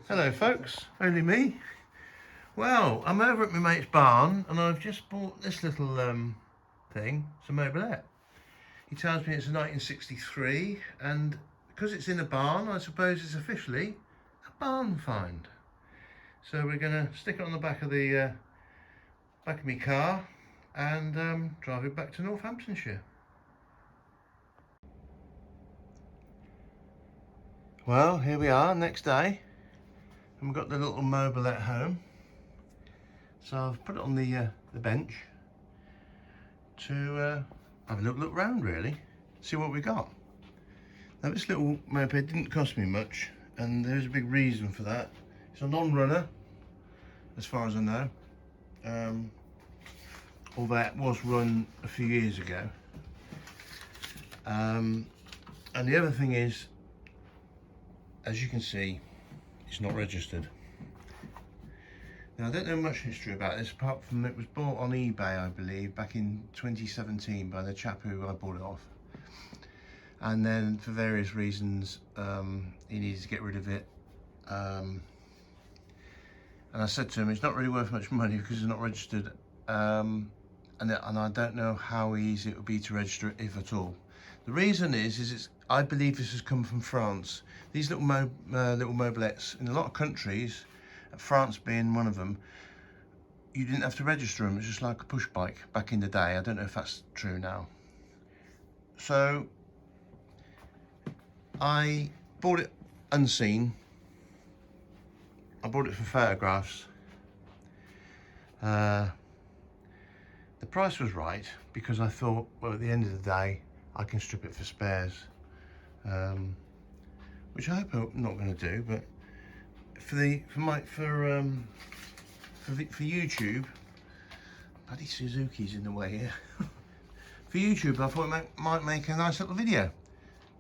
Hello folks, only me. Well, I'm over at my mate's barn and I've just bought this little thing. It's a Mobylette. He tells me it's a 1963 and because it's in a barn, I suppose it's officially a barn find. So we're going to stick it on the back of my car and drive it back to Northamptonshire. Well, here we are, next day, and we've got the little Mobylette home. So I've put it on the bench to have a little look round, really, see what we got. Now this little moped didn't cost me much, and there's a big reason for that. It's a non-runner, as far as I know, although it was run a few years ago. And the other thing is, as you can see, it's not registered. Now I don't know much history about this apart from it was bought on eBay, I believe, back in 2017 by the chap who I bought it off. And then for various reasons he needed to get rid of it. And I said to him, it's not really worth much money because it's not registered. And I don't know how easy it would be to register it, if at all. The reason is I believe this has come from France. These little Mobylettes in a lot of countries, France being one of them, you didn't have to register them. It's just like a push bike back in the day. I don't know if that's true now. So I bought it unseen. I bought it for photographs. The price was right because I thought, well, at the end of the day, I can strip it for spares, which I hope I'm not going to do. But for YouTube, bloody Suzuki's in the way here. For YouTube, I thought it might make a nice little video,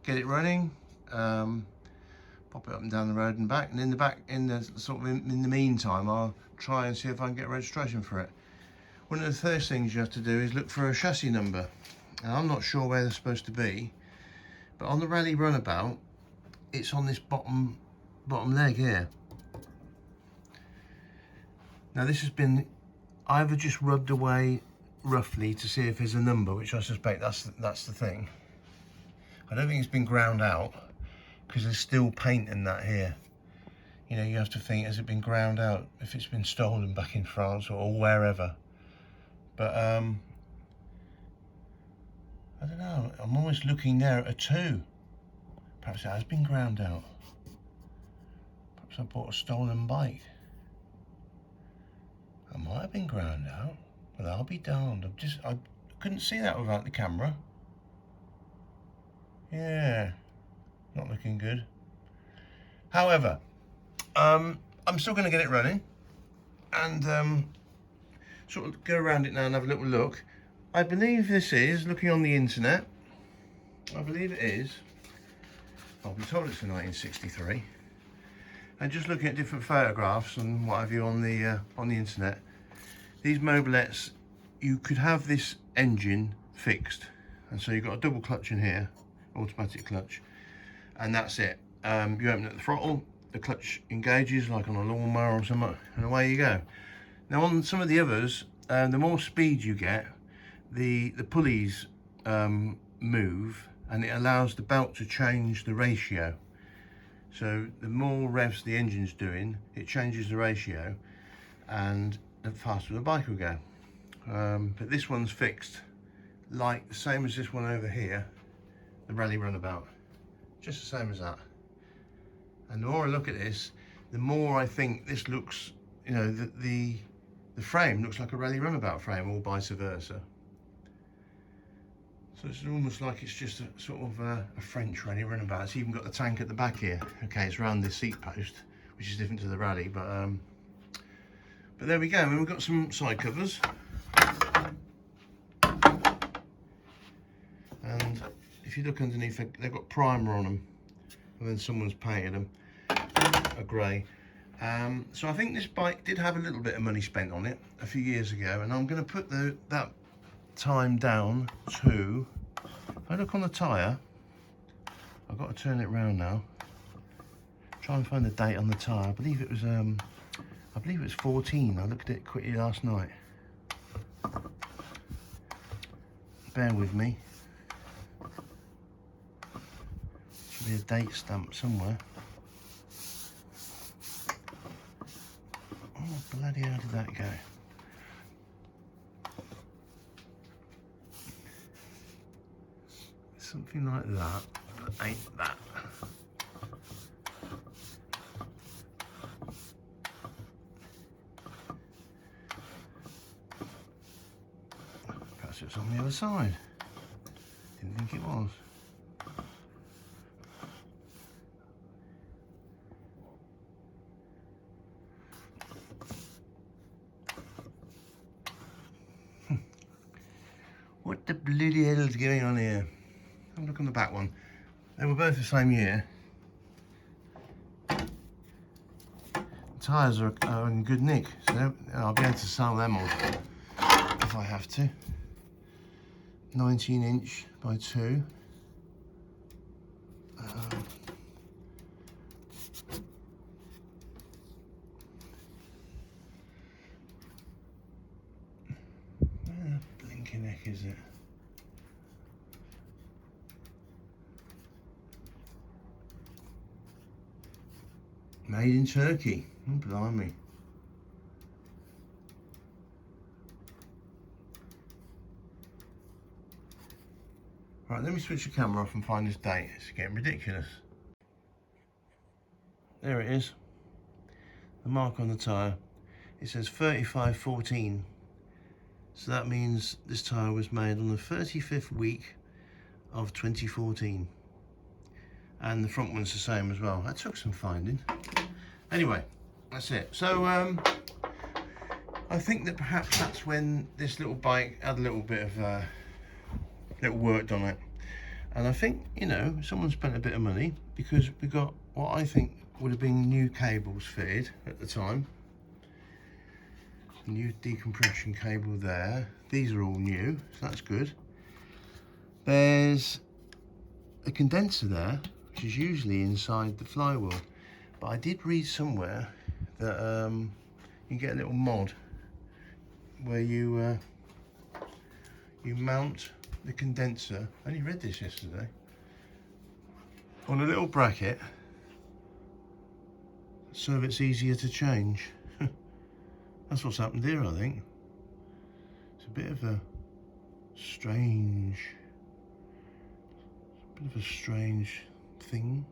get it running, pop it up and down the road and back, and in the meantime, I'll try and see if I can get registration for it. One of the first things you have to do is look for a chassis number. And I'm not sure where they're supposed to be, but on the rally runabout, it's on this bottom leg here. Now this has been either just rubbed away roughly to see if there's a number, which I suspect that's the thing. I don't think it's been ground out because there's still paint in that here. You know, you have to think, has it been ground out if it's been stolen back in France or wherever? But I don't know, I'm always looking there at a 2. Perhaps it has been ground out. Perhaps I bought a stolen bike. It might have been ground out, but I'll be darned. I couldn't see that without the camera. Yeah, not looking good. However, I'm still going to get it running and sort of go around it now and have a little look. I believe this is, looking on the internet, I believe it is, I've been told it's a 1963, and just looking at different photographs and what have you on the internet, these Mobylettes, you could have this engine fixed, and so you've got a double clutch in here, automatic clutch, and that's it. You open up the throttle, the clutch engages like on a lawnmower or something, and away you go. Now on some of the others, the more speed you get, the pulleys move, and it allows the belt to change the ratio. So the more revs the engine's doing, it changes the ratio, and the faster the bike will go. But this one's fixed, like the same as this one over here, the rally runabout, just the same as that. And the more I look at this, the more I think this looks, you know, the frame looks like a rally runabout frame, or vice versa. So it's almost like it's just a sort of a French rally runabout. It's even got the tank at the back here. Okay, it's around this seat post, which is different to the rally, but there we go. I mean, we've got some side covers, and if you look underneath, they've got primer on them, and then someone's painted them a grey. So I think this bike did have a little bit of money spent on it a few years ago, and I'm going to put that time down to, if I look on the tyre, I've got to turn it round now, Try and find the date on the tyre. I believe it was 14. I looked at it quickly last night. Bear with me. Should be a date stamp somewhere. Oh bloody how did that go? Something like that, but ain't that. Perhaps it's on the other side. Didn't think it was. What the bloody hell is going on here? Have a look on the back one. They were both the same year. The tyres are in good nick, so I'll be able to sell them on if I have to. 19 inch by 2. Where the blinking heck is it? Made in Turkey. Oh, blimey. Right, let me switch the camera off and find this date. It's getting ridiculous. There it is. The mark on the tyre. It says 3514. So that means this tyre was made on the 35th week of 2014. And the front one's the same as well. That took some finding. Anyway, that's it. So I think that perhaps that's when this little bike had a little bit of little worked on it. And I think, you know, someone spent a bit of money because we got what I think would have been new cables fitted at the time. New decompression cable there. These are all new, so that's good. There's a condenser there, which is usually inside the flywheel. But I did read somewhere that you get a little mod where you mount the condenser. I only read this yesterday. On a little bracket, so it's easier to change. That's what's happened here, I think. It's a bit of a strange thing,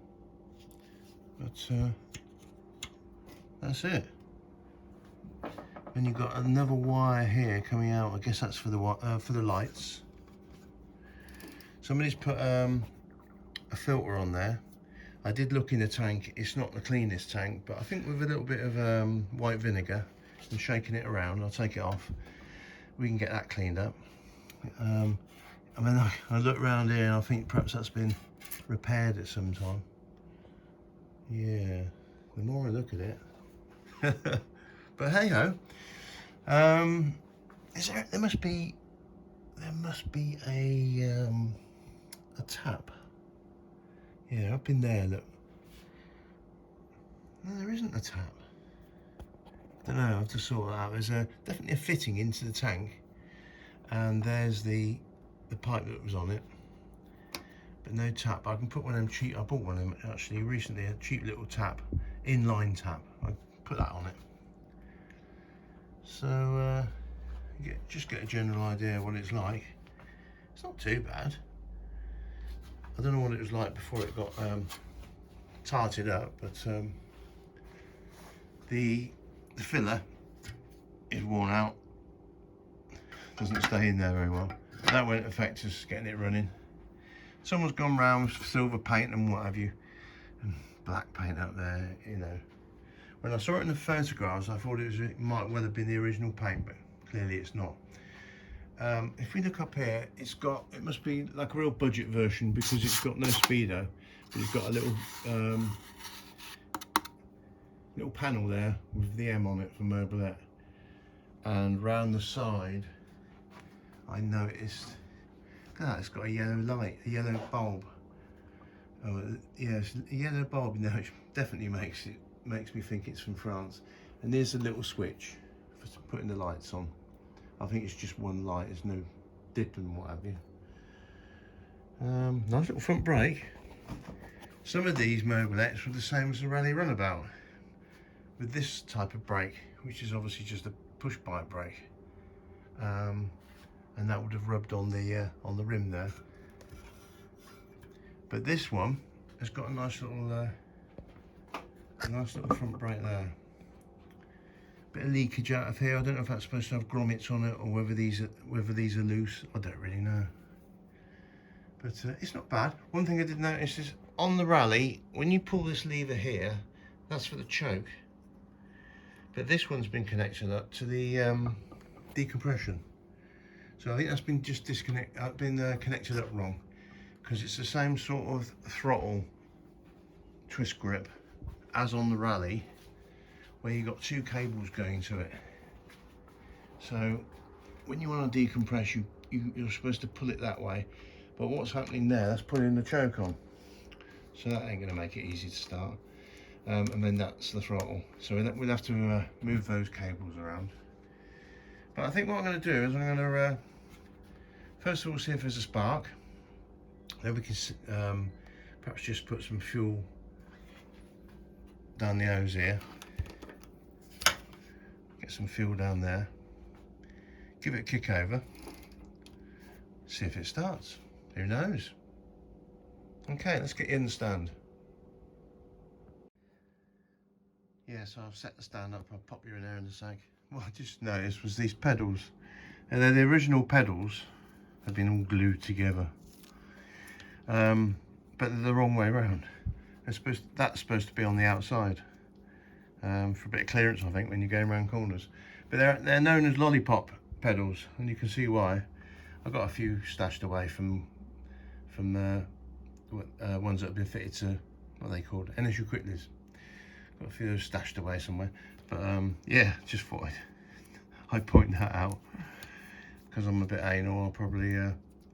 but that's it. Then you've got another wire here coming out. I guess that's for the lights. Somebody's put a filter on there. I did look in the tank. It's not the cleanest tank, but I think with a little bit of white vinegar and shaking it around, I'll take it off. We can get that cleaned up. I mean, I look around here and I think perhaps that's been repaired at some time. Yeah, the more I look at it. But hey ho. There must be a tap. Yeah, up in there, look. No, there isn't a tap. I don't know, I have to sort that out. There's definitely a fitting into the tank, and there's the pipe that was on it, but no tap. I can put one of them cheap, I bought one of them actually recently, a cheap little tap, inline tap. I put that on it. So just get a general idea of what it's like. It's not too bad. I don't know what it was like before it got tarted up, but the filler is worn out. Doesn't stay in there very well. That won't affect us getting it running. Someone's gone round with silver paint and what have you, and black paint up there, you know. When I saw it in the photographs, I thought it might well have been the original paint, but clearly it's not. If we look up here, it must be like a real budget version because it's got no speedo, but it's got a little panel there with the M on it for Mobylette. And round the side, I noticed, look at that, it's got a yellow light, a yellow bulb. Oh, yeah, it's a yellow bulb in there, which definitely makes me think it's from France. And there's a little switch for putting the lights on. I think it's just one light, there's no dip and what have you. Nice little front brake. Some of these Mobylettes were the same as the Rally Runabout, with this type of brake, which is obviously just a push bike brake, and that would have rubbed on the rim there. But this one has got a nice little front brake there. Bit of leakage out of here. I don't know if that's supposed to have grommets on it or whether these are loose. I don't really know. But it's not bad. One thing I did notice is on the Rally, when you pull this lever here, that's for the choke. But this one's been connected up to the decompression. So I think that's been just connected up wrong, because it's the same sort of throttle twist grip as on the Rally, where you've got two cables going to it. So when you want to decompress, you're supposed to pull it that way. But what's happening there, that's putting the choke on. So that ain't going to make it easy to start. And then that's the throttle. So we'll have to move those cables around. But I think what I'm going to do is I'm going to first of all see if there's a spark. Then we can perhaps just put some fuel down the hose here. Get some fuel down there. Give it a kick over. See if it starts. Who knows? Okay, let's get you in the stand. Yeah, so I've set the stand up. I'll pop you in there in a sec. What I just noticed was these pedals. And they're the original pedals. They've been all glued together. But they're the wrong way around. That's supposed to be on the outside. For a bit of clearance, I think, when you're going around corners. But they're known as lollipop pedals, and you can see why. I've got a few stashed away from ones that have been fitted to, what are they called, initial Quickleys. Got a few of those stashed away somewhere. But yeah, just thought I'd point that out, because I'm a bit anal. I'll probably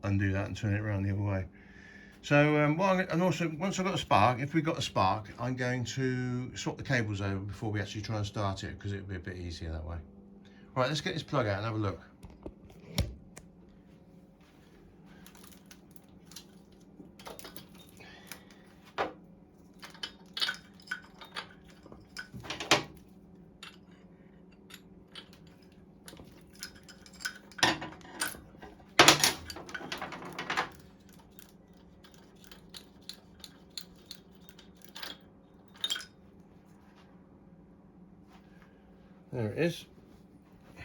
undo that and turn it around the other way. So and also once I've got a spark, if we've got a spark, I'm going to swap the cables over before we actually try and start it, because it'll be a bit easier that way. Right, let's get this plug out and have a look. There it is. A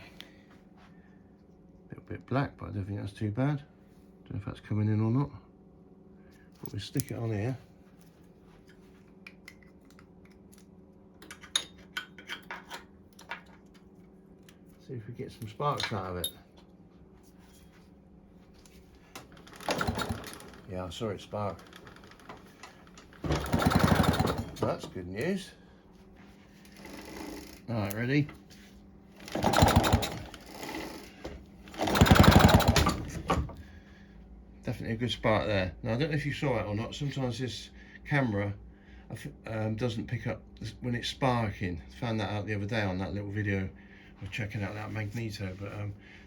little bit black, but I don't think that's too bad. Don't know if that's coming in or not. But we'll stick it on here. See if we get some sparks out of it. Yeah, I saw it spark. Well, that's good news. Alright, ready? Definitely a good spark there. Now I don't know if you saw it or not, sometimes this camera doesn't pick up when it's sparking. I found that out the other day on that little video of checking out that magneto, but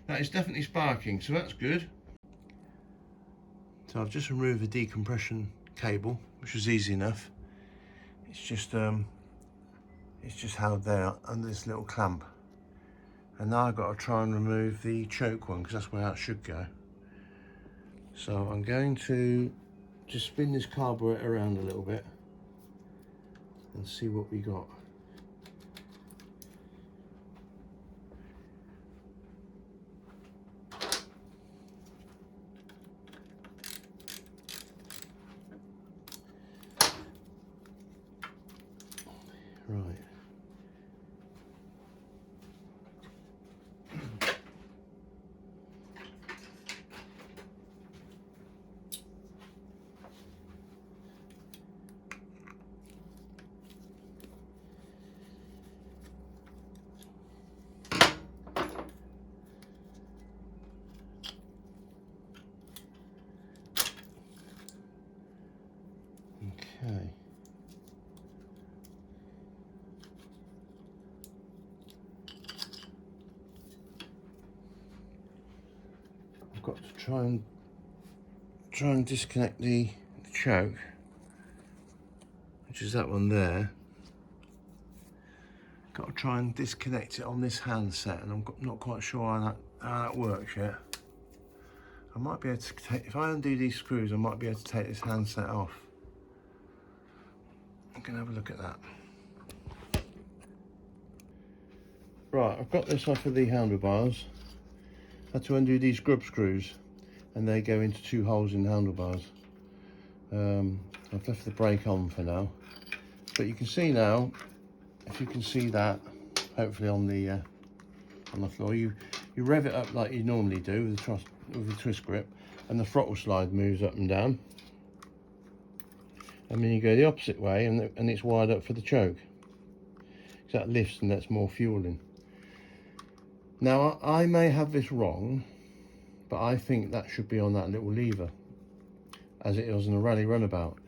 that is definitely sparking, so that's good. So I've just removed the decompression cable, which was easy enough. It's just held there under this little clamp. And now I've got to try and remove the choke one, because that's where it should go. So I'm going to just spin this carburetor around a little bit and see what we got. Right. Okay. try and disconnect the choke, which is that one there. Got to try and disconnect it on this handset, and I'm not quite sure how that works yet. I might be able to take, if I undo these screws, I might be able to take this handset off. I'm gonna have a look at that. Right, I've got this off of the handlebars. I had to undo these grub screws, and they go into 2 holes in the handlebars. I've left the brake on for now, but you can see now, if you can see that, hopefully on the floor, you rev it up like you normally do with the twist grip, and the throttle slide moves up and down. And then you go the opposite way, and it's wired up for the choke. So that lifts and lets more fuel in. Now I may have this wrong, but I think that should be on that little lever, as it is in a rally runabout,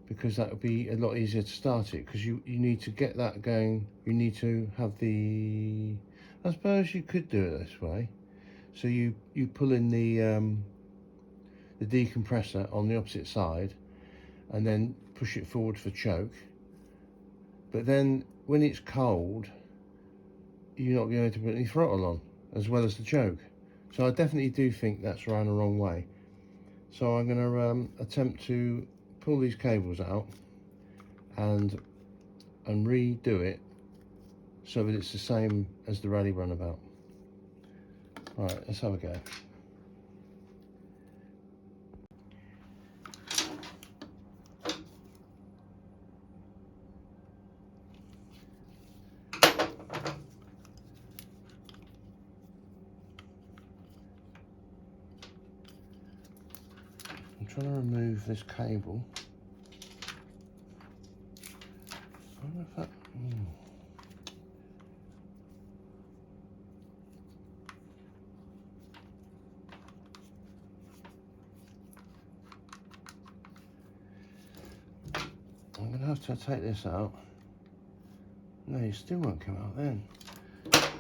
because that would be a lot easier to start it, because you need to get that going. You need to have the, I suppose you could do it this way. So you pull in the decompressor on the opposite side, and then push it forward for choke. But then when it's cold, you're not going to put any throttle on, as well as the choke. So I definitely do think that's around the wrong way. So I'm going to attempt to pull these cables out and redo it so that it's the same as the rally runabout. Right, let's have a go. I'm trying to remove this cable. I wonder if that, I'm going to have to take this out. No, you still won't come out then. Because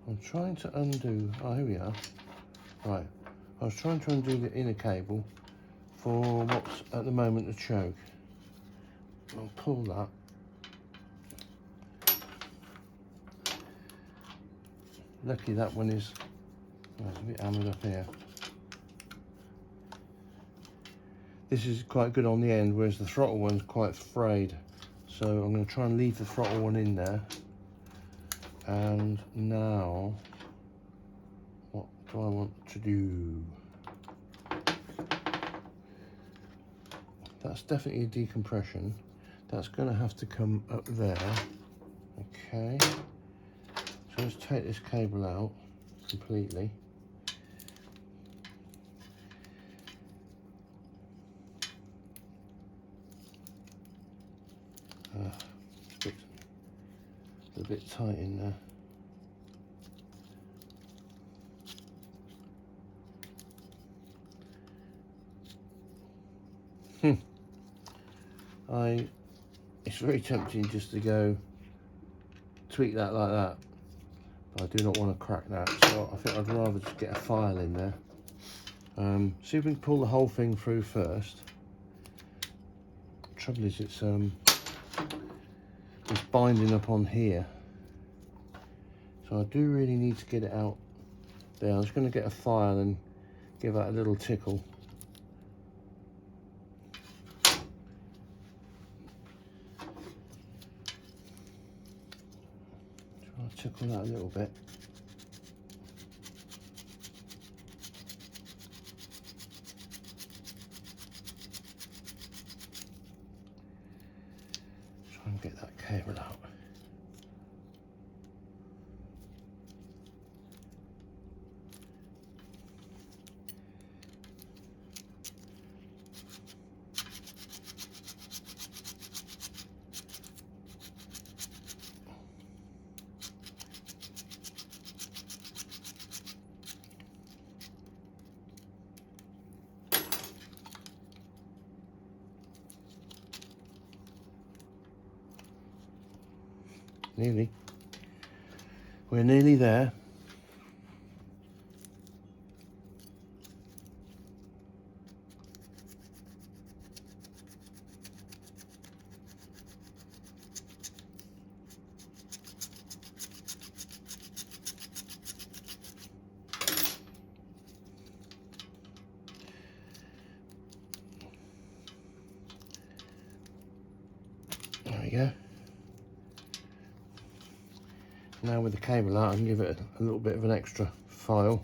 I'm trying to undo, oh here we are. Right, I was trying to undo the inner cable for what's at the moment the choke. I'll pull that. Lucky that one is, oh, it's a bit hammered up here. This is quite good on the end, whereas the throttle one's quite frayed. So I'm going to try and leave the throttle one in there. And now, what do I want to do? That's definitely a decompression. That's going to have to come up there. Okay. So let's take this cable out completely. It's a bit tight in there. It's very tempting just to go tweak that like that, but I do not want to crack that, so I think I'd rather just get a file in there. See if we can pull the whole thing through first. The trouble is it's binding up on here, so I do really need to get it out there. I'm just going to get a file and give that a little tickle. Try to tickle that a little bit. Try and get that cable out. nearly. We're nearly there. There we go. Now with the cable out, I can give it a little bit of an extra file.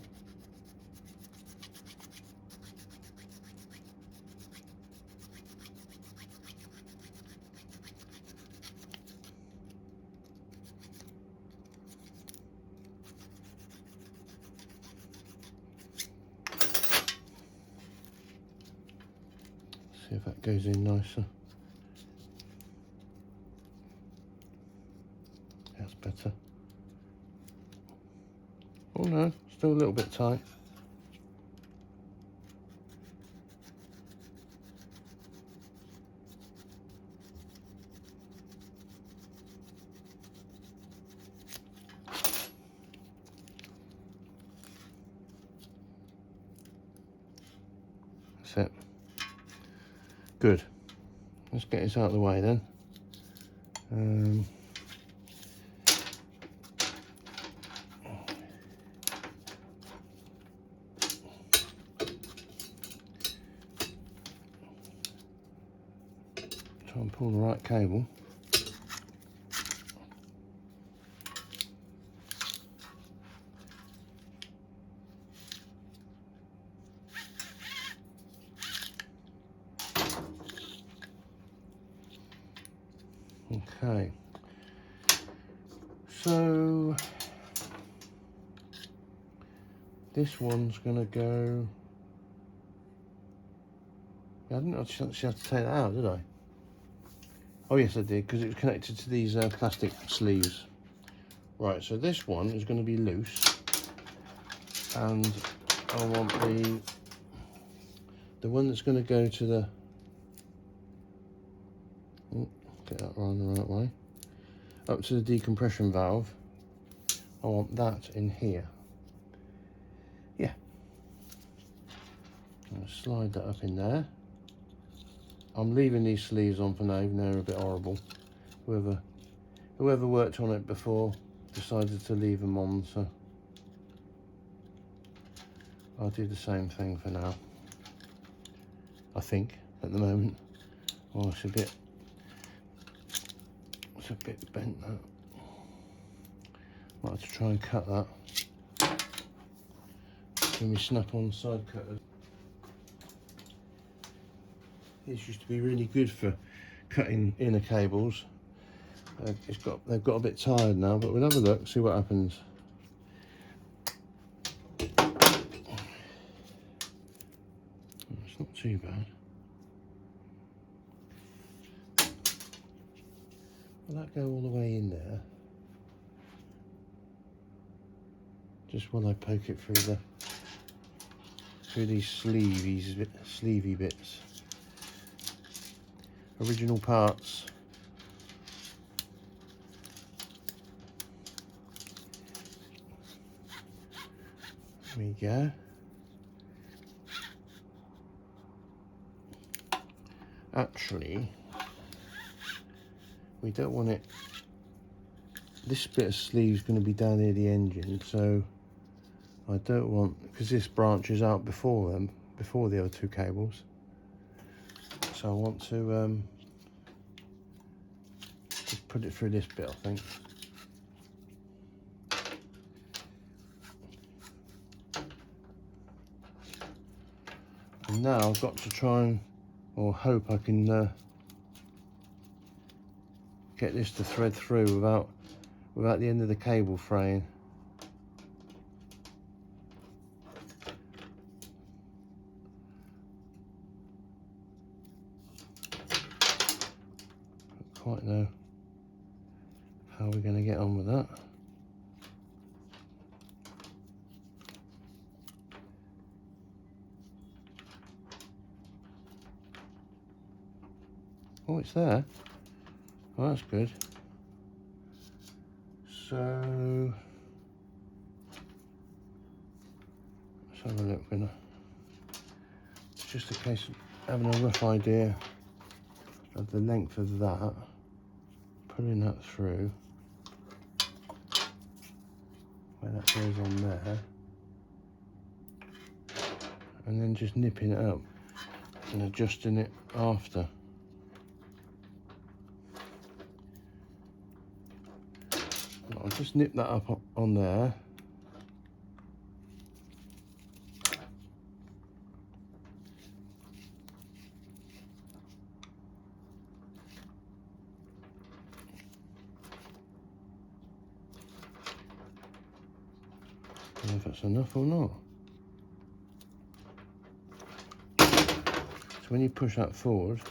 See if that goes in nicer. That's better. Oh no, still a little bit tight. That's it. Good. Let's get this out of the way then. Try and pull the right cable. Okay, so this one's gonna go. I didn't actually have to take that out, did I? Oh yes, I did, because it was connected to these plastic sleeves. Right, so this one is going to be loose, and I want the one that's going to go to the. Oh, get that round the right way. Up to the decompression valve. I want that in here. Yeah. I'm going to slide that up in there. I'm leaving these sleeves on for now, even though they're a bit horrible. Whoever worked on it before decided to leave them on, so I'll do the same thing for now. I think at the moment. Oh, it's a bit bent that. Might have to try and cut that. Give me snap-on side cutters. These used to be really good for cutting inner cables. They've got a bit tired now, but we'll have a look, see what happens. It's not too bad. Will that go all the way in there? Just while I poke it through these sleevey bits. Original parts. There we go. Actually, we don't want it. This bit of sleeve is going to be down near the engine, so I don't want, because this branches out before the other two cables. So I want to just put it through this bit, I think. And now I've got to try and, or hope I can get this to thread through without the end of the cable fraying. Don't quite know how we're going to get on with that. Oh, it's there. Oh, that's good. So let's have a look. It's just a case of having a rough idea of the length of that, pulling that through where that goes on there, and then just nipping it up and adjusting it after. I'll just nip that up on there. I don't know if that's enough or not. So when you push that forward,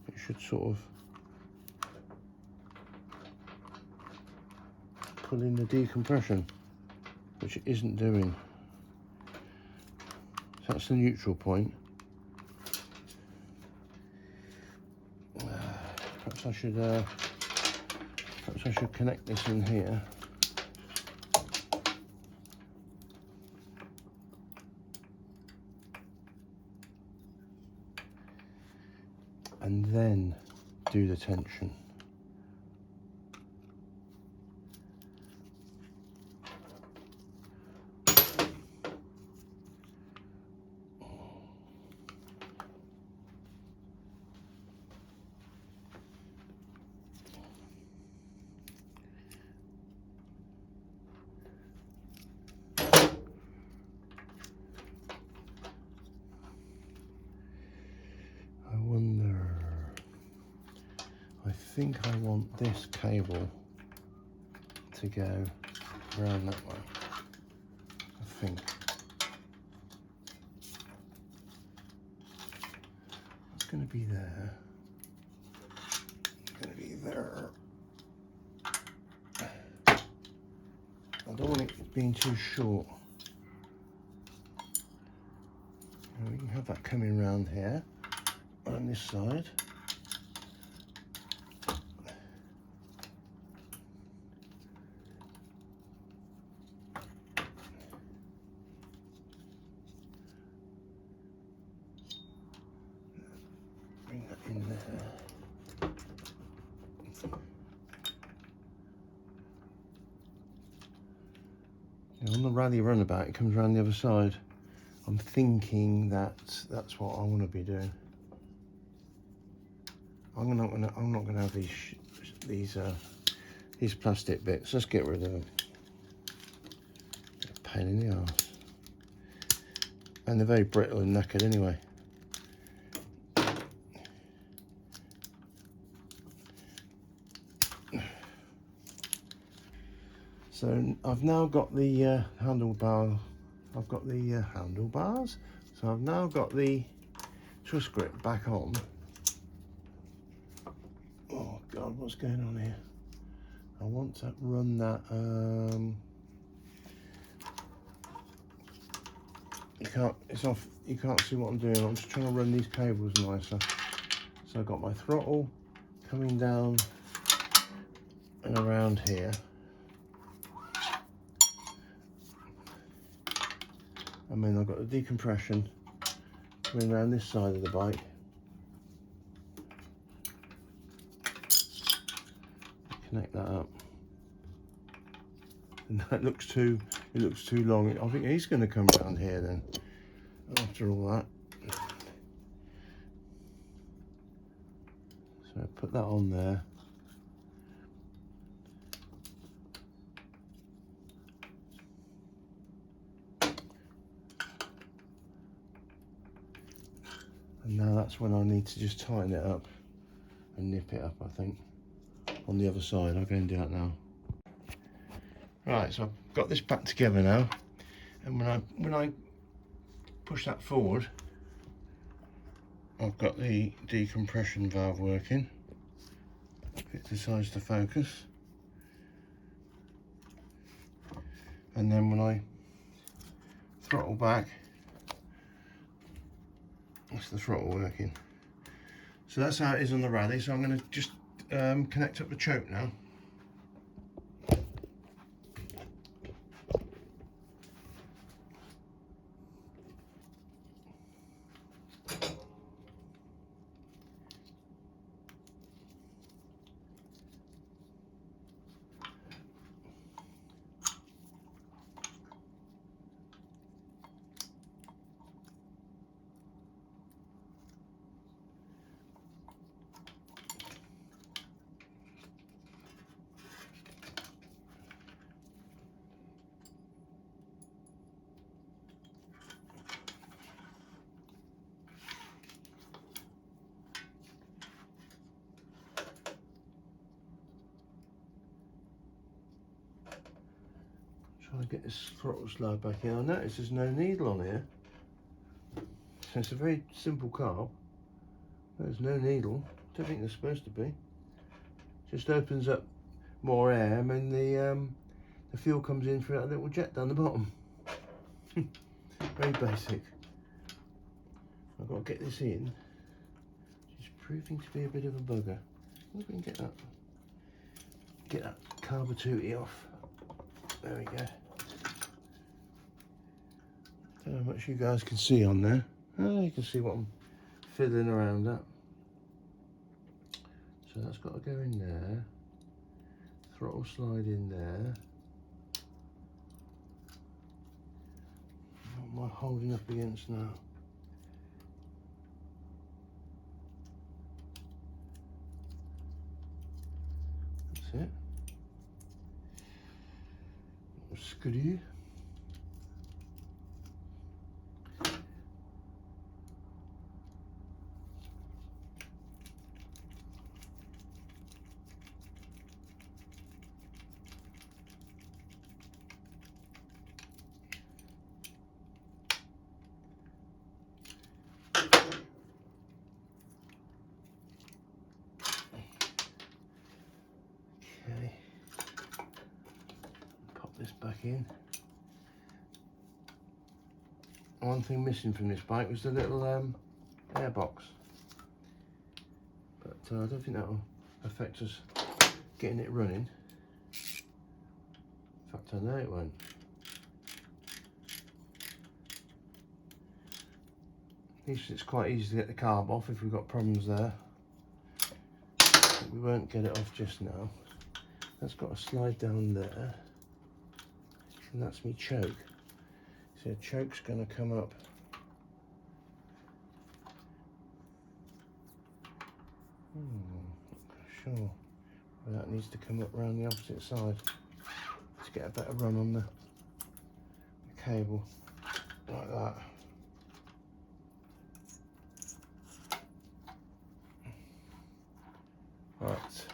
it should sort of pull in the decompression, which it isn't doing. So that's the neutral point. Perhaps I should connect this in here. And then do the tension. I think I want this cable to go around that way. I think. It's going to be there. It's going to be there. I don't want it being too short. Now we can have that coming around here on this side. Bring that in there. Now on the rally runabout, it comes around the other side. I'm thinking that that's what I want to be doing. I'm not gonna have these plastic bits. Let's get rid of them. Pain in the arse. And they're very brittle and knackered anyway. So I've now got the handlebar. I've got the handlebars. So I've now got the twist grip back on. Oh God, what's going on here? I want to run that. You can't. It's off. You can't see what I'm doing. I'm just trying to run these cables nicer. So I've got my throttle coming down and around here. And then I've got the decompression coming around this side of the bike. Connect that up. And that looks too long. I think he's going to come around here then, after all that. So put that on there. And now that's when I need to just tighten it up and nip it up, I think, on the other side. I'll go and do that now. Right, so I've got this back together now, and when I push that forward, I've got the decompression valve working. It decides to focus, and then when I throttle back, that's the throttle working. So that's how it is on the rally. So I'm going to just connect up the choke now. Trying to get this throttle slide back in. I notice there's no needle on here. So it's a very simple carb. There's no needle. Don't think there's supposed to be. Just opens up more air, and then the fuel comes in through that little jet down the bottom. Very basic. I've got to get this in. It's proving to be a bit of a bugger. I wonder if we can get that carburetor off. There we go. Don't know how much you guys can see on there. Oh, you can see what I'm fiddling around at. So that's got to go in there. Throttle slide in there. What am I holding up against now? That's it. Screw. Okay. Pop this back in. One thing missing from this bike was the little air box, but I don't think that will affect us getting it running. In fact, I know it won't. At least it's quite easy to get the carb off if we've got problems there. But we won't get it off just now. That's got to slide down there, and that's me choke. So the choke's going to come up. Not sure where that needs to come up around the opposite side to get a better run on the cable, like that. Right,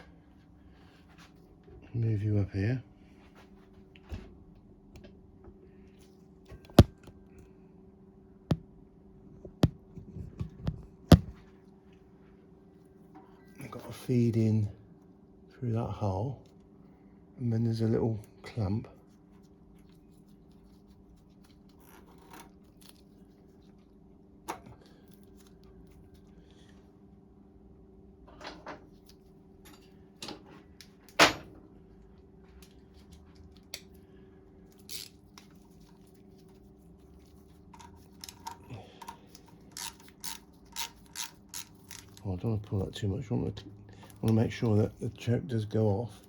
move you up here. I've got to feed in through that hole, and then there's a little clamp. Oh, I don't want to pull that too much. I want to make sure that the choke does go off.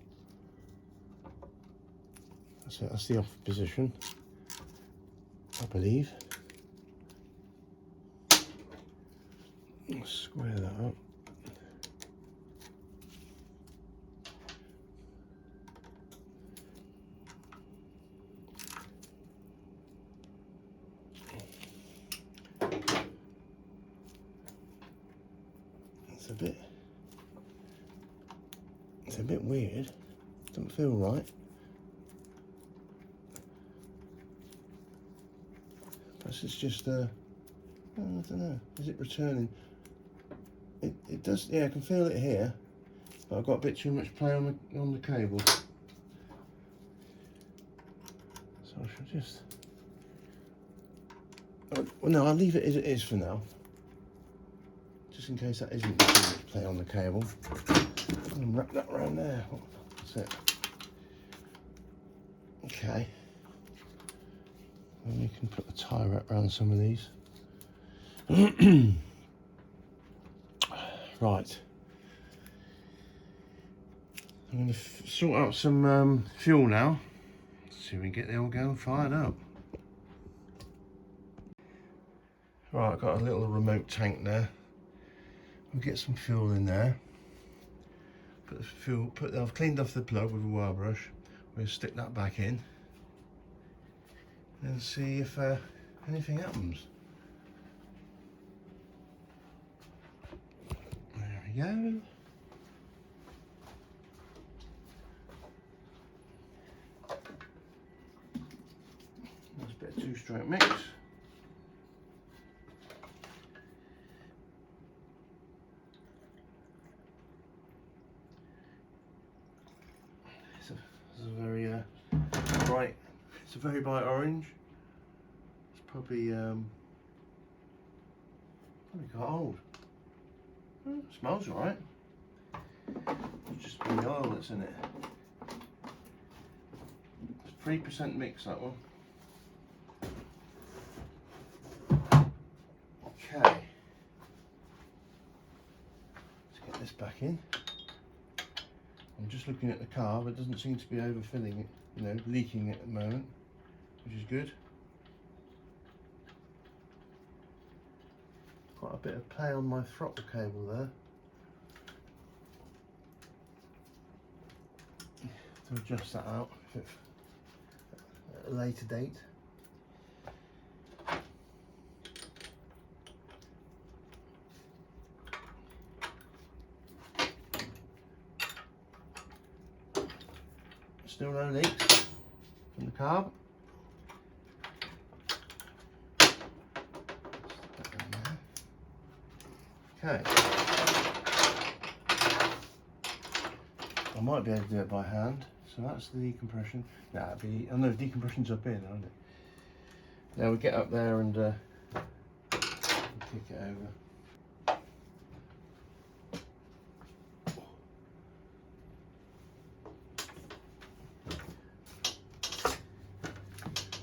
So that's the off position, I believe. I'll square that up. It's a bit weird. Doesn't feel right. Perhaps it's just I don't know. Is it returning? It does. Yeah, I can feel it here, but I've got a bit too much play on the cable. So I should just. Well, no, I'll leave it as it is for now. Just in case that isn't too much play on the cable. And wrap that around there. That's it. Okay. And we can put the tie wrap around some of these. Right. I'm going to sort out some fuel now. See if we can get the old gun fired up. Right, I've got a little remote tank there. We'll get some fuel in there. Put the fuel. I've cleaned off the plug with a wire brush. We'll stick that back in and see if anything happens. There we go. stroke mix. It's a very bright. It's a very bright orange. It's probably quite old. Smells alright. It's just the oil that's in it. It's 3% mix, that one. Okay. Let's get this back in. I'm just looking at the car, but it doesn't seem to be overfilling it, you know, leaking it at the moment, which is good. Quite a bit of play on my throttle cable there. To adjust that out at a later date. Still no leaks from the carb. Okay. I might be able to do it by hand. So that's the decompression. Nah, I know decompression's up here, isn't it? Now we get up there and kick it over.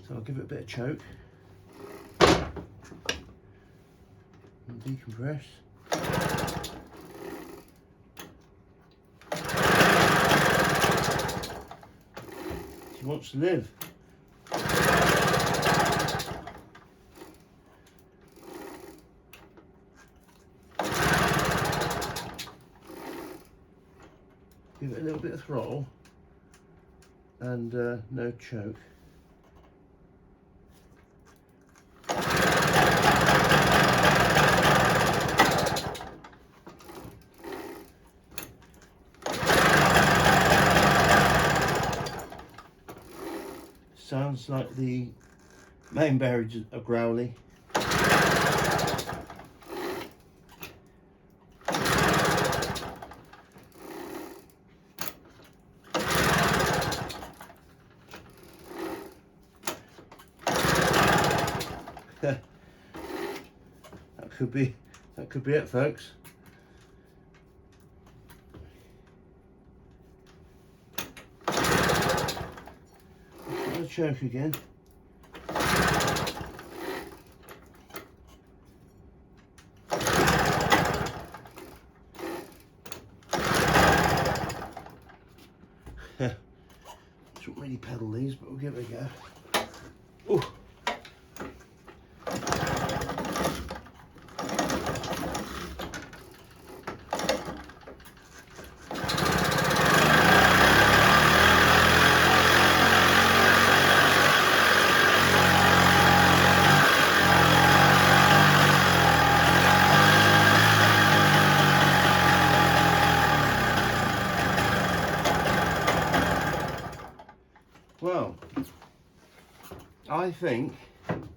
So I'll give it a bit of choke and decompress. She wants to live. Give it a little bit of throttle and no choke. Sounds like the main bearings are growly. That could be it, folks. Choke again. Shouldn't really pedal these, but we'll give it a go. Ooh. Well, I think, and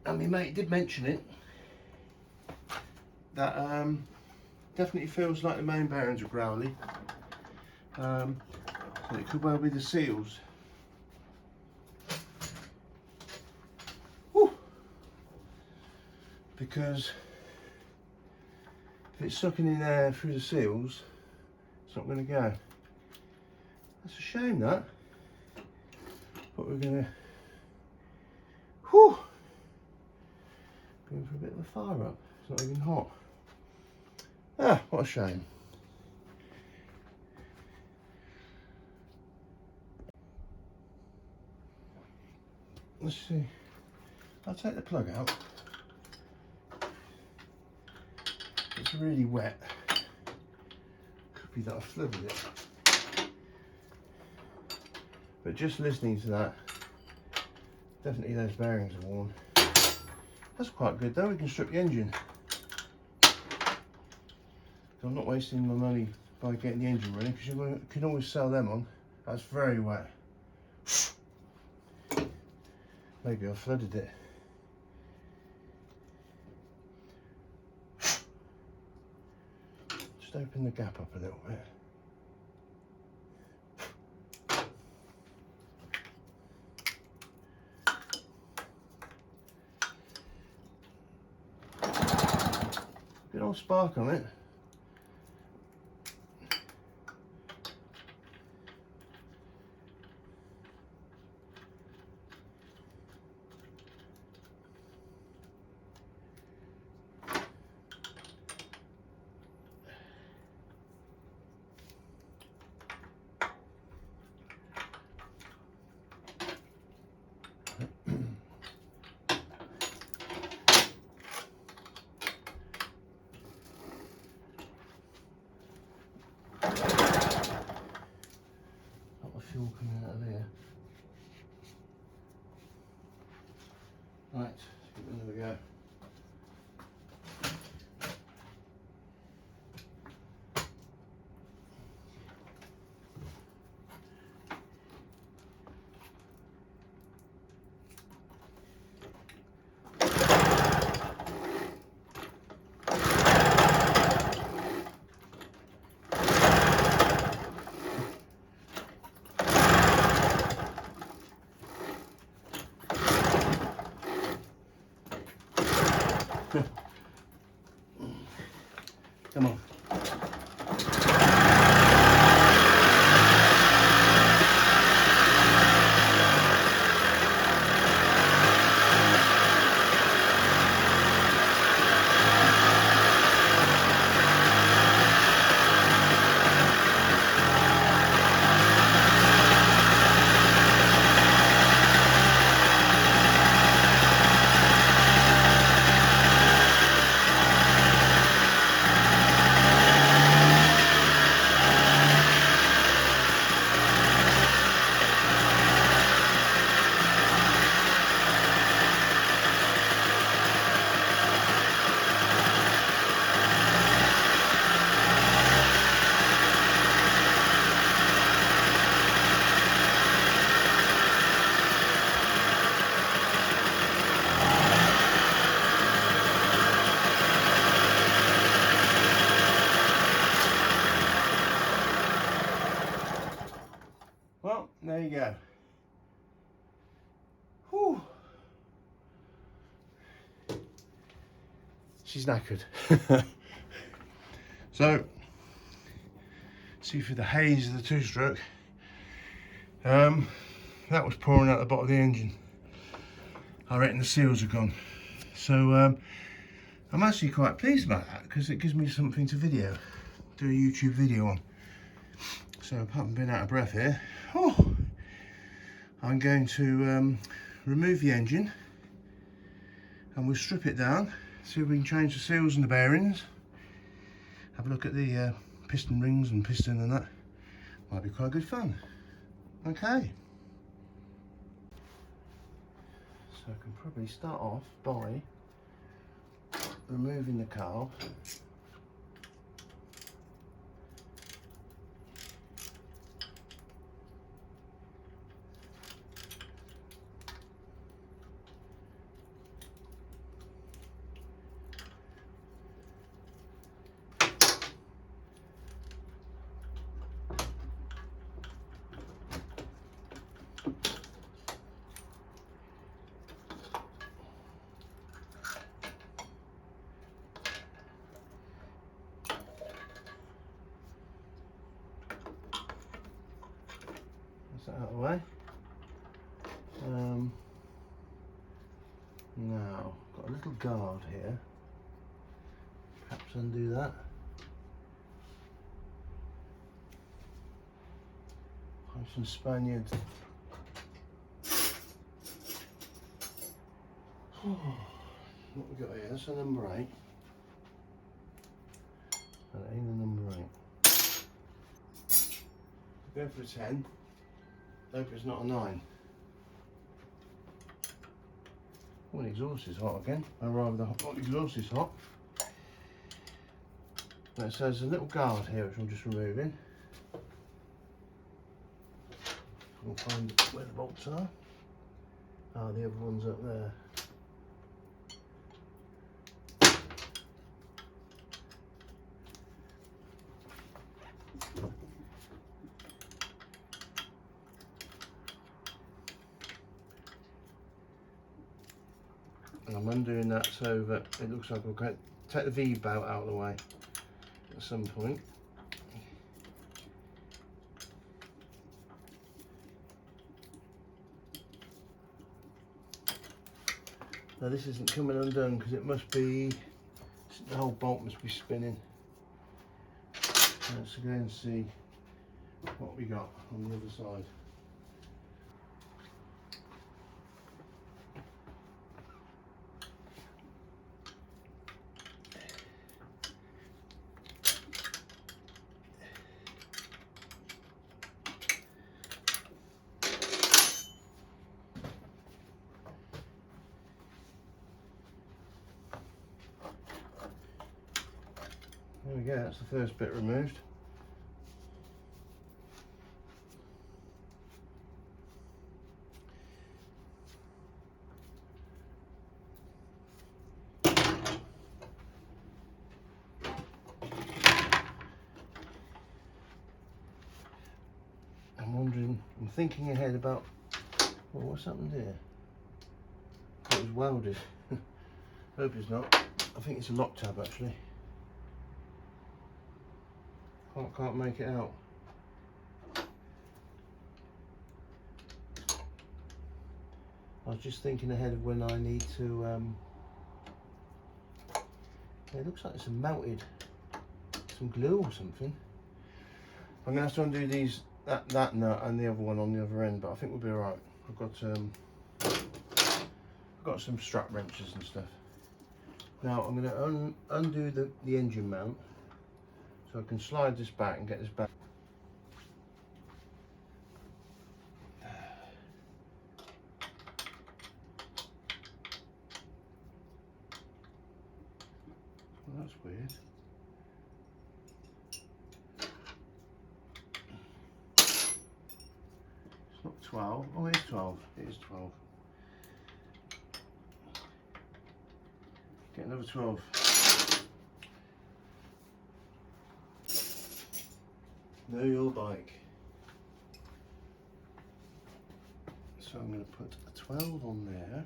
my mate did mention it, that definitely feels like the main bearings are growly. So it could well be the seals. Whew. Because if it's sucking in air through the seals, it's not going to go. That's a shame, that. But we're going to go in for a bit of a fire up. It's not even hot. Ah, what a shame. Let's see. I'll take the plug out. It's really wet. Could be that I flooded it. But just listening to that, definitely those bearings are worn. That's quite good though, we can strip the engine. I'm not wasting my money by getting the engine running, because you can always sell them on. That's very wet. Maybe I flooded it. Just open the gap up a little bit. Good old spark on it. Fuel coming out of there. Right, let's give it another go. Come on. Well, there you go. Whew. She's knackered. So, see through the haze of the two-stroke, that was pouring out the bottom of the engine. I reckon the seals are gone. So I'm actually quite pleased about that because it gives me something to video, do a YouTube video on. So apart from being out of breath here, I'm going to remove the engine and we'll strip it down, see if we can change the seals and the bearings, have a look at the piston rings and piston and that. Might be quite good fun. Okay. So I can probably start off by removing the carb. That out of the way. Now, got a little guard here. Perhaps undo that. Find some Spaniards. What we got here? That's a number 8. That ain't the number 8. Go for a 10. Hope it's not a 9. Oh, the exhaust is hot again. Or rather, the hot exhaust is hot. Now, so there's a little guard here which I'm just removing. We'll find where the bolts are. Oh, the other one's up there. And I'm undoing that so that it looks like we'll take the V-bout out of the way at some point. Now this isn't coming undone because it must be, the whole bolt must be spinning. Let's go and see what we got on the other side. There we go, that's the first bit removed. I'm thinking ahead about, well, what's happened here? It was welded. Hope it's not. I think it's a lock tab actually. Can't make it out. I was just thinking ahead of when I need to. It looks like it's melted some glue or something. I'm gonna have to undo these, that nut and the other one on the other end, but I think we'll be alright. I've got some strap wrenches and stuff. Now I'm gonna undo the engine mount so I can slide this back and get this back. Well, that's weird. It's not 12. Oh, it is 12. It is 12. Get another 12. Know your bike. So I'm going to put a 12 on there.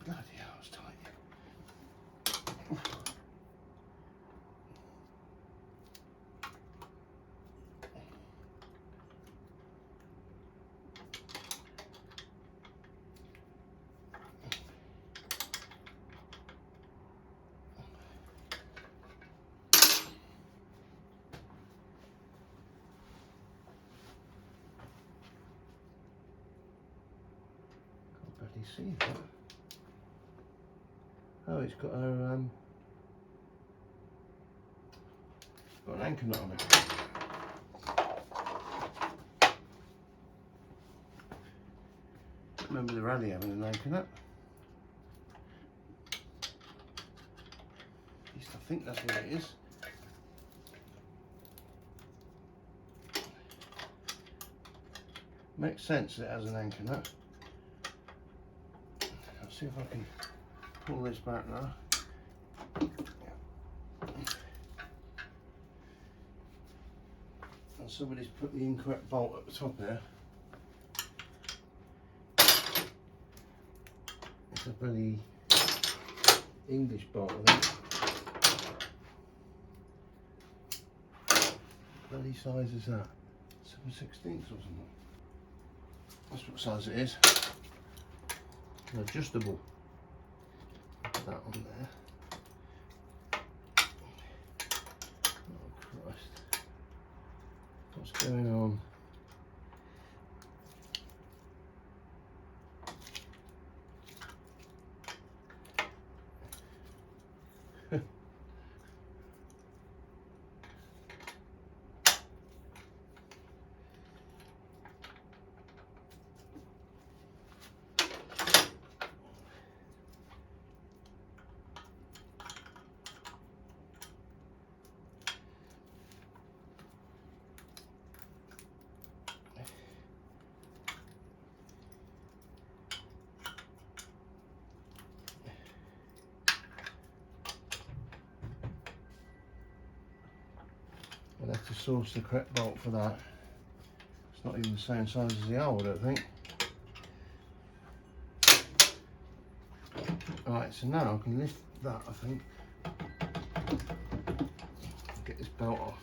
Bloody hell, it's tight. See that? Oh, it's got a got an anchor nut on it. Remember the rally having an anchor nut? At least I think that's what it is. Makes sense that it has an anchor nut. See if I can pull this back now. And somebody's put the incorrect bolt at the top there. It's a bloody English bolt, I think. What bloody size is that? 7/16 or something. That's what size it is. Adjustable. Put that on there. Oh Christ. What's going on? source the correct bolt for that. It's not even the same size as the old, I don't think. Right, so now I can lift that, I think. Get this belt off.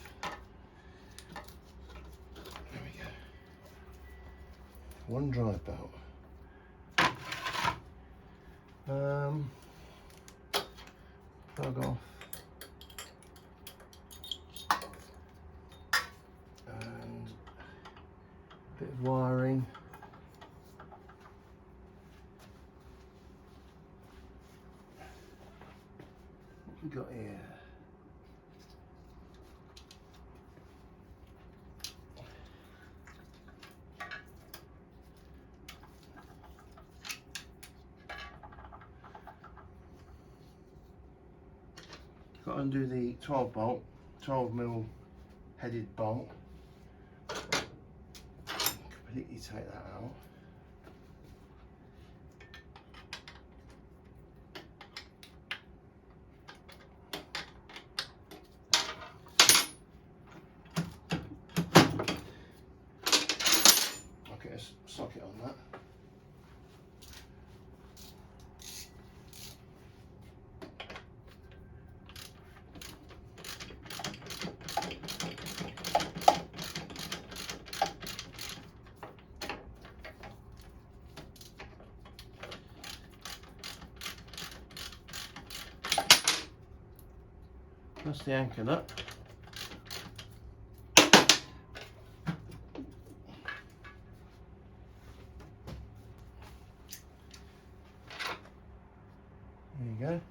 There we go. One drive belt. Plug off. And a bit of wiring. What have we got here? Got to undo the 12 bolt, 12mm headed bolt. Completely take that out. I'll get a socket on that. That's the anchor nut. There you go.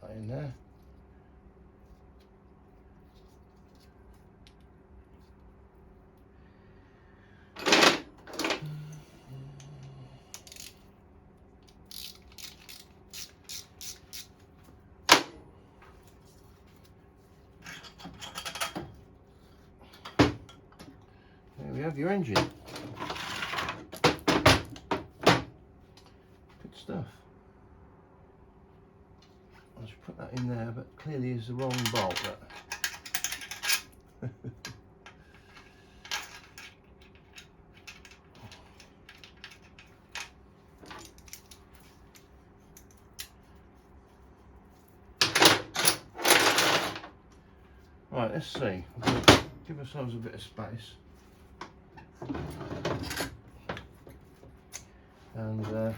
That in there. There we have your engine. Good stuff. I should put that in there, but clearly is the wrong bolt. But right, let's see. We'll give ourselves a bit of space. And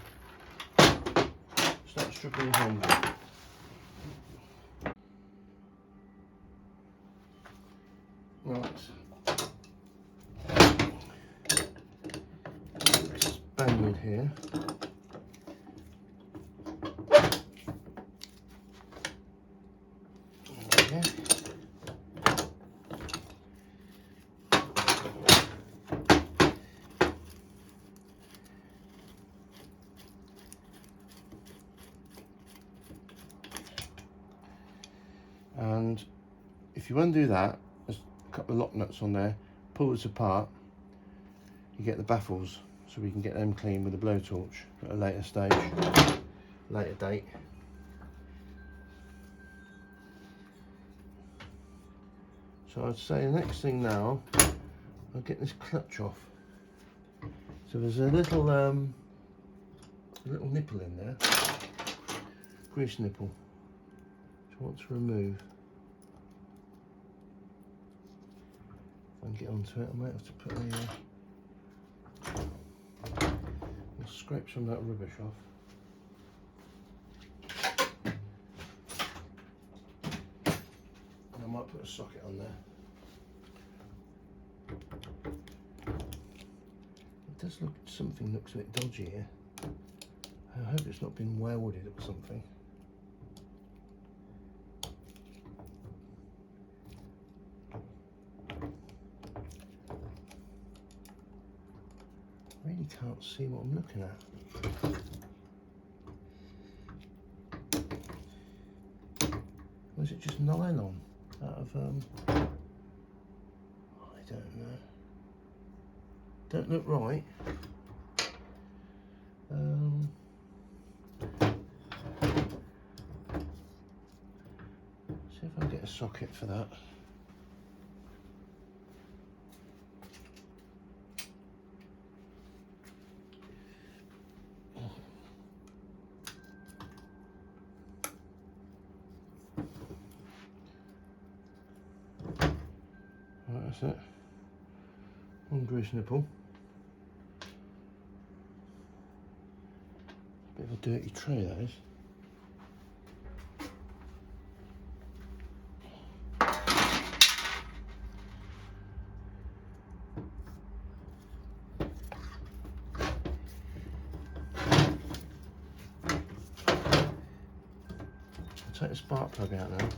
start stripping the engine. Right. Spaniard here. Okay. And if you undo that, there's a couple of lock nuts on there, pull this apart, you get the baffles, so we can get them clean with a blowtorch at a later stage, later date. So I'd say the next thing now, I'll get this clutch off. So there's a little nipple in there, grease nipple, which I want to remove. If I can get onto it, I might have to put I'll scrape some of that rubbish off. And I might put a socket on there. It does look, something looks a bit dodgy here. I hope it's not been welded or something. I really can't see what I'm looking at. Or is it just nylon out of, I don't know. Don't look right. See if I can get a socket for that. Right, that's it. One grease nipple. Bit of a dirty tray, that is. I'll take the spark plug out now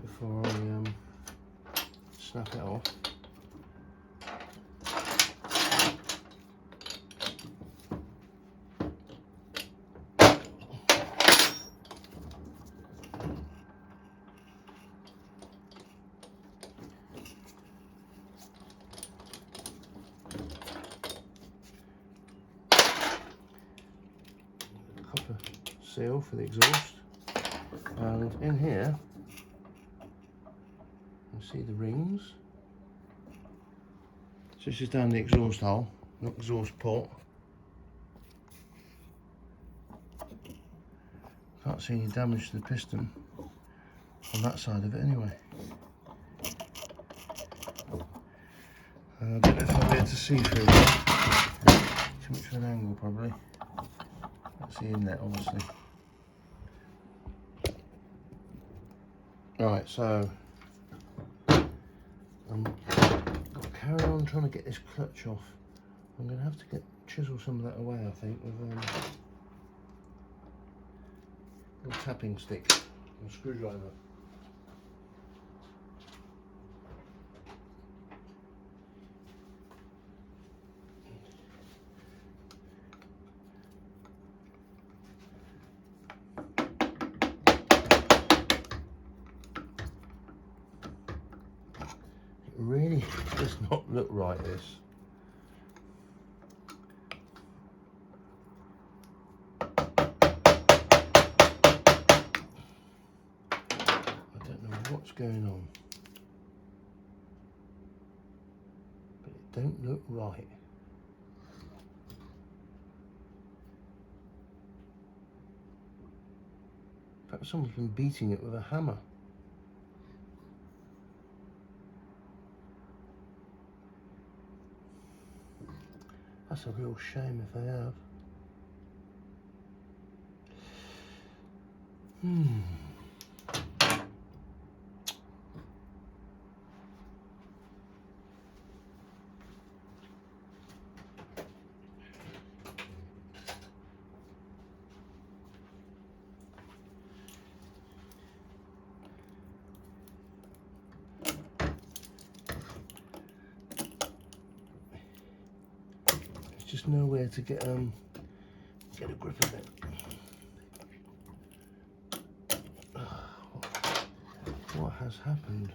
before I snap it off. Copper seal for the exhaust, and in here you see the rings. So this is down the exhaust hole, not exhaust port. Can't see any damage to the piston on that side of it anyway. I don't know if I'll be able to see through there. Too much of an angle probably. Can't see in there obviously. Right, so I'm got to carry on trying to get this clutch off. I'm going to have to chisel some of that away, I think, with a little tapping stick and a screwdriver. It really does not look right, this. What's going on, but it don't look right. Perhaps someone's been beating it with a hammer. That's a real shame if they have. Just nowhere to get a grip of it. What has happened?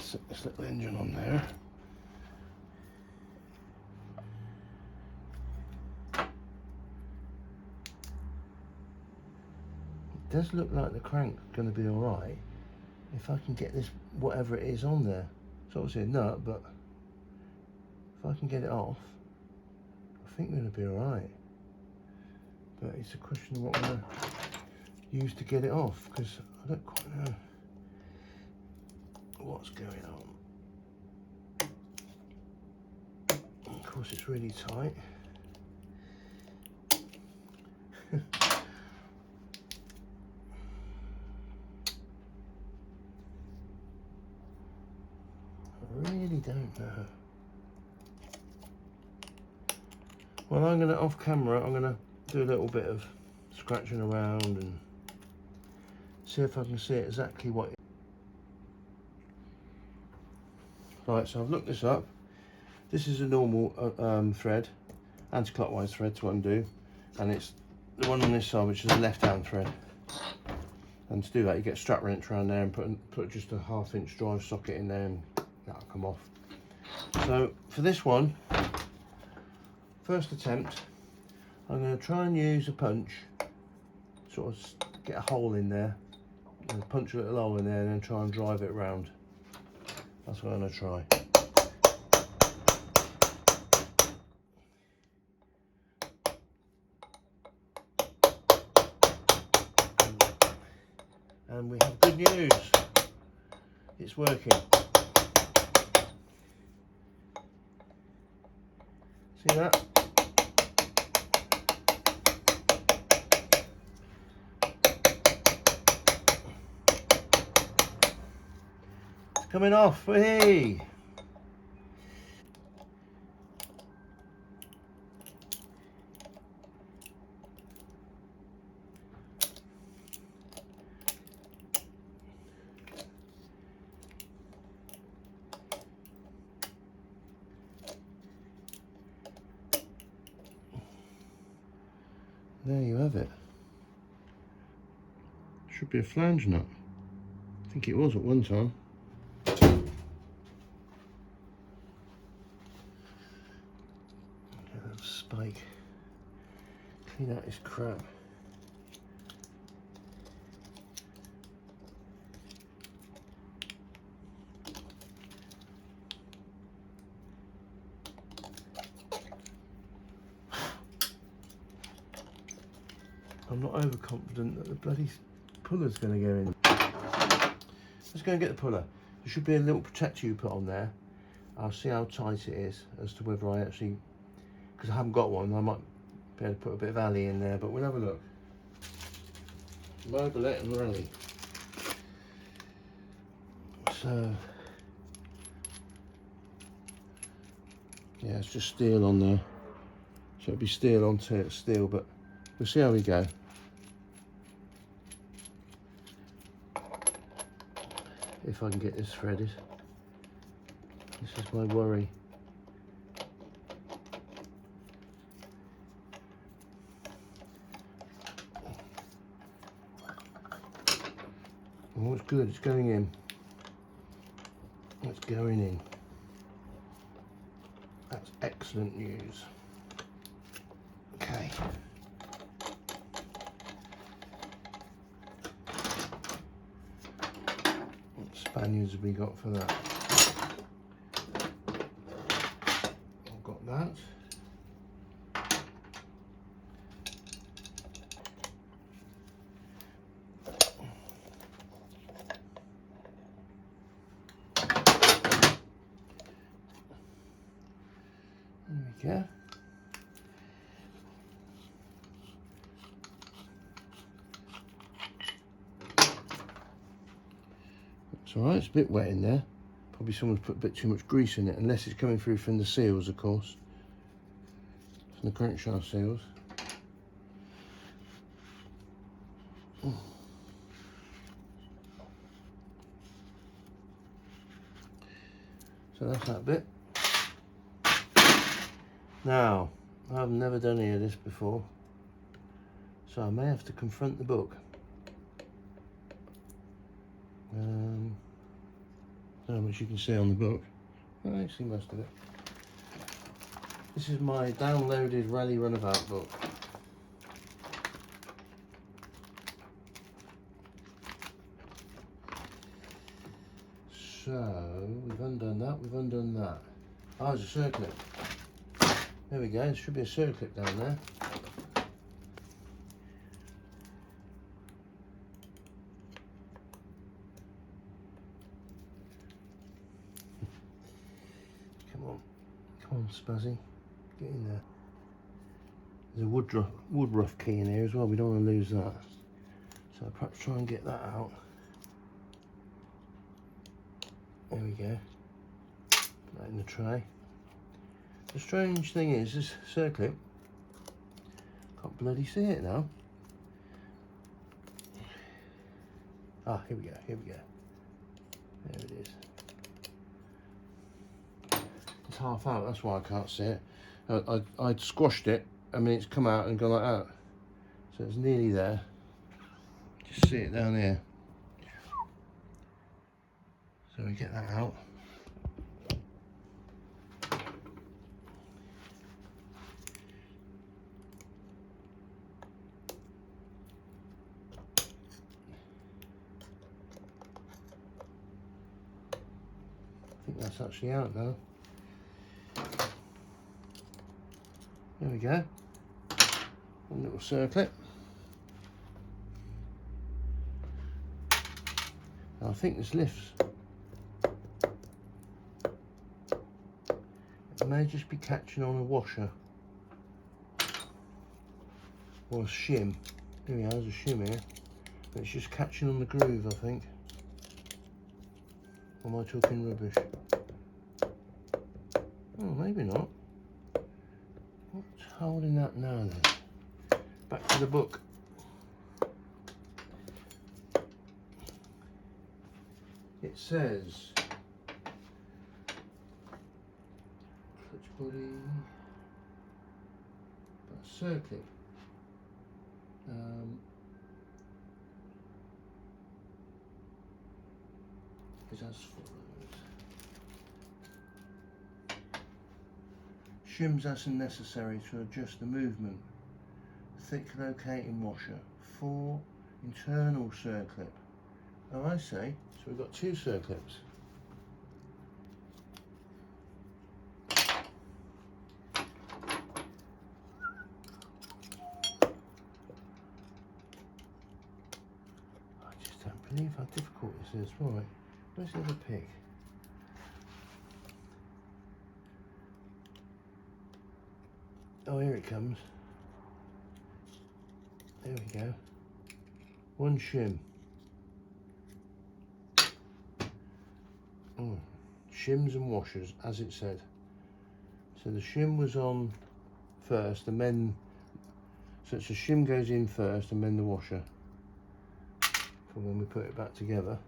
Set this little engine on there. It does look like the crank's going to be alright if I can get this, whatever it is, on there. It's obviously a nut, but if I can get it off, I think we're going to be alright. But it's a question of what I'm going to use to get it off, because I don't quite know what's going on. Of course, it's really tight. really don't know. Well, I'm gonna, off camera, I'm gonna do a little bit of scratching around and see if I can see exactly what. Right, so I've looked this up. This is a normal thread, anti-clockwise thread to undo, and it's the one on this side, which is a left-hand thread. And to do that, you get a strap wrench around there and put just a 1/2 inch drive socket in there, and that'll come off. So for this one, first attempt, I'm going to try and use a punch, sort of get a hole in there, and punch a little hole in there, and then try and drive it around. That's what I'm going to try. And we have good news. It's working. See that? It's coming off. Hey! There you have it. Should be a flange nut. I think it was at one time. Spike. Clean out this crap. I'm not overconfident that the bloody puller's going to go in. Let's go and get the puller. There should be a little protector you put on there. I'll see how tight it is as to whether I actually, because I haven't got one, I might be able to put a bit of alley in there, but we'll have a look. Mobylette and rally. So, yeah, it's just steel on there. So it'll be steel onto steel, but we'll see how we go. If I can get this threaded. This is my worry. Oh, it's good, it's going in. It's going in. That's excellent news. Okay. What Spaniards have we got for that? I've got that. There we go. It's alright, it's a bit wet in there. Probably someone's put a bit too much grease in it, unless it's coming through from the seals, of course. From the crankshaft seals. So that's that bit. Now, I've never done any of this before, so I may have to confront the book. I don't know how much you can see on the book. Well, actually most of it. This is my downloaded Rally Runabout book. So, we've undone that, we've undone that. Oh, there's a circlip. There we go, there should be a circlip down there. Come on, Spuzzy, get in there. There's a woodruff key in here as well, we don't want to lose that. So I'll perhaps try and get that out. There we go. Put that in the tray. The strange thing is, this circlip, can't bloody see it now. Ah, here we go, here we go. There it is. It's half out, that's why I can't see it. I'd squashed it, I mean it's come out and gone like that. So it's nearly there. Just see it down here. So we get that out. I think that's actually out now. There we go. One little circlet. And I think this lifts. It may just be catching on a washer or a shim. There we go, there's a shim here. But it's just catching on the groove, I think. Or am I talking rubbish? Oh, maybe not. What's holding that now then? Back to the book. It says clutch body, but circuit. Is as follows. Shims as necessary to adjust the movement. Thick locating washer. 4 internal circlip. Oh, I see. So we've got 2 circlips. I just don't believe how difficult this is. Right, where's the other pig? Oh, here it comes. There we go. 1 shim. Oh, shims and washers, as it said. So the shim was on first, and then, so it's the shim goes in first, and then the washer for when we put it back together.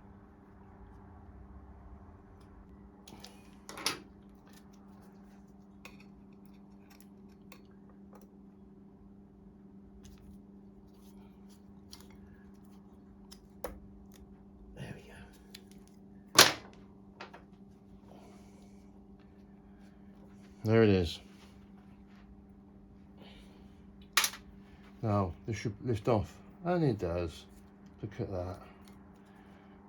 There it is. Now this should lift off, and it does. Look at that.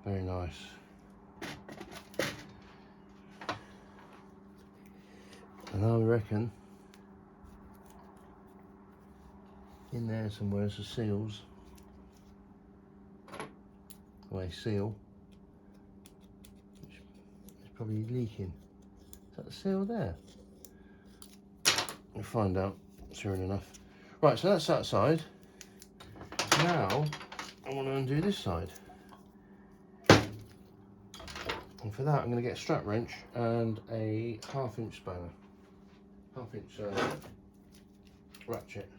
Very nice. And I reckon in there somewhere is the seals. Or a seal, which is probably leaking. Is that the seal there? We'll find out soon enough. Right, so that's that side. Now I want to undo this side. And for that I'm going to get a strap wrench and a 1/2 inch spanner. 1/2 inch ratchet.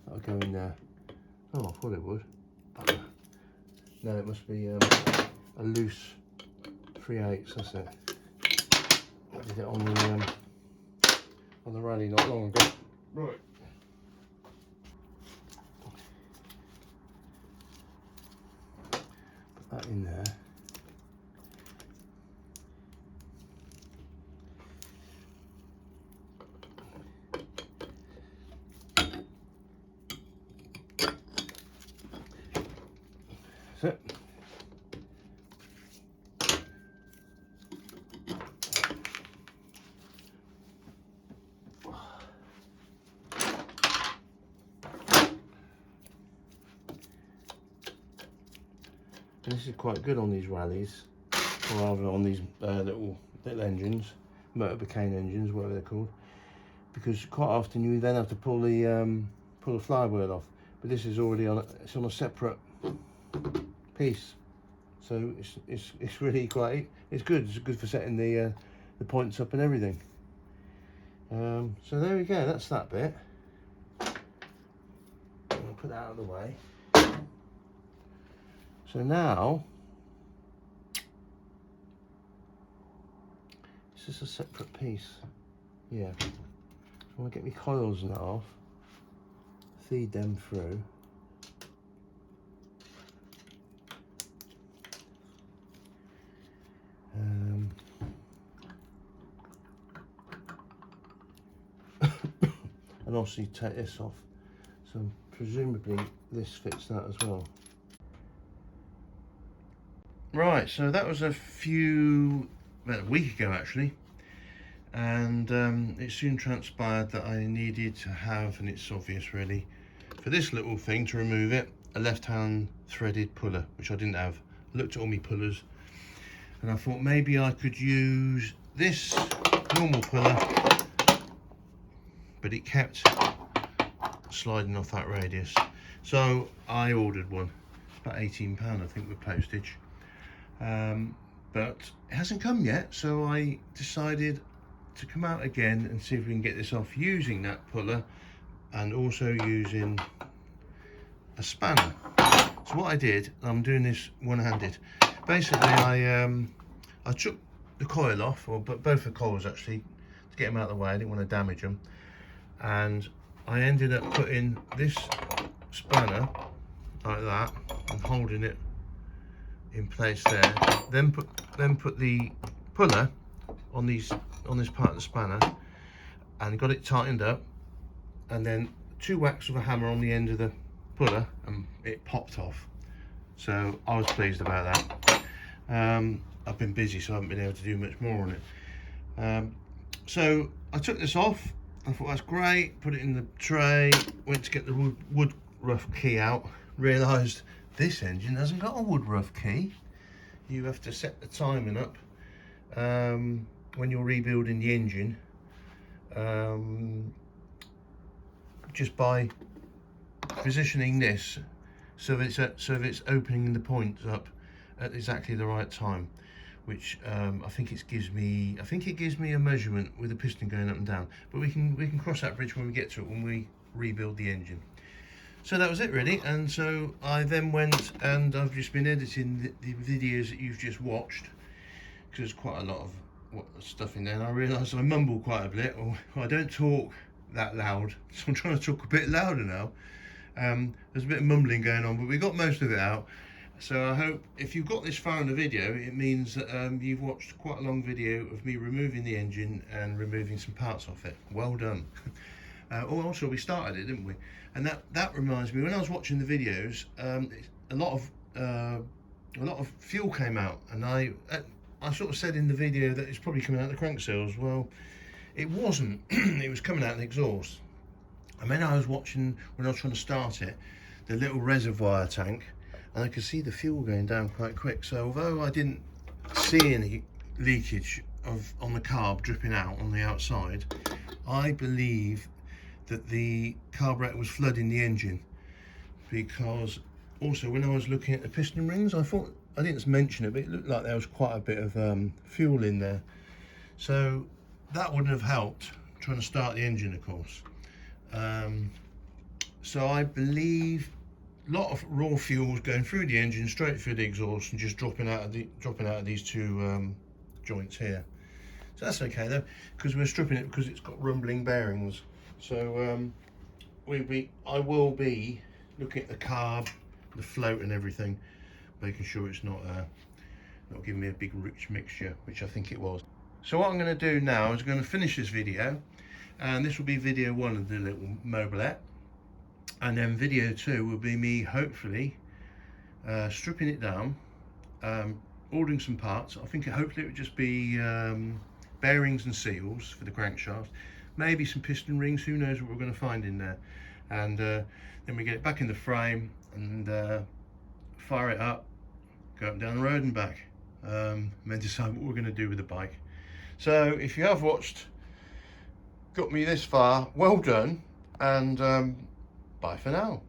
That'll go in there. Oh, I thought it would. No, it must be a loose 3/8, that's it. I did it on the rally not long ago. Right. Put that in there. That's it. And this is quite good on these rallies, or rather on these little engines, motor Bacane engines, whatever they're called. because quite often you then have to pull the flywheel off. But this is already it's on a separate piece, so it's really quite, it's good for setting the points up and everything. So there we go, that's that bit. I'll put that out of the way. So now it's just a separate piece. Yeah, so I want to get my coils and that off, feed them through. And obviously take this off, so presumably this fits that as well. Right, so that was about a week ago actually, and it soon transpired that I needed to have, and it's obvious really, for this little thing to remove it, a left-hand threaded puller, which I didn't have. I looked at all my pullers and I thought maybe I could use this normal puller, but it kept sliding off that radius. So I ordered one, about £18 I think with postage. But it hasn't come yet, so I decided to come out again and see if we can get this off using that puller and also using a spanner. So what I did, I'm doing this one-handed. Basically I took the coil off, or both the coils actually, to get them out of the way. I didn't want to damage them, and I ended up putting this spanner like that and holding it in place there. Then put the puller on this part of the spanner and got it tightened up, and then 2 whacks of a hammer on the end of the puller and it popped off. So I was pleased about that. I've been busy, so I haven't been able to do much more on it. So I took this off. I thought that's great, put it in the tray, went to get the wood rough key out, realised this engine hasn't got a wood rough key. You have to set the timing up when you're rebuilding the engine, just by positioning this so that it's opening the points up at exactly the right time, which I think it gives me a measurement with the piston going up and down, but we can cross that bridge when we get to it, when we rebuild the engine. So that was it really, and so I then went and I've just been editing the videos that you've just watched, because there's quite a lot of stuff in there, and I realised I mumble quite a bit, or I don't talk that loud, so I'm trying to talk a bit louder now. There's a bit of mumbling going on, but we got most of it out. So I hope if you've got this far in the video, it means that you've watched quite a long video of me removing the engine and removing some parts off it. Well done. Also we started it, didn't we? And that reminds me, when I was watching the videos, a lot of fuel came out, and I sort of said in the video that it's probably coming out the crank cells. Well, it wasn't. It was coming out the exhaust. And then I was watching, when I was trying to start it, the little reservoir tank, and I could see the fuel going down quite quick. So although I didn't see any leakage on the carb dripping out on the outside, I believe that the carburetor was flooding the engine, because also when I was looking at the piston rings, I thought, I didn't mention it, but it looked like there was quite a bit of fuel in there. So that wouldn't have helped trying to start the engine, of course. So I believe a lot of raw fuel was going through the engine, straight through the exhaust, and just dropping out of these two joints here. So that's okay though, because we're stripping it because it's got rumbling bearings. So I will be looking at the carb, the float and everything, making sure it's not giving me a big rich mixture, which I think it was. So what I'm going to do now is going to finish this video, and this will be video 1 of the little Mobylette, and then video 2 will be me hopefully stripping it down, ordering some parts. I think hopefully it would just be bearings and seals for the crankshaft, maybe some piston rings, who knows what we're going to find in there, and then we get it back in the frame and fire it up, go up and down the road and back, and then decide what we're going to do with the bike. So if you have watched got me this far, well done, and bye for now.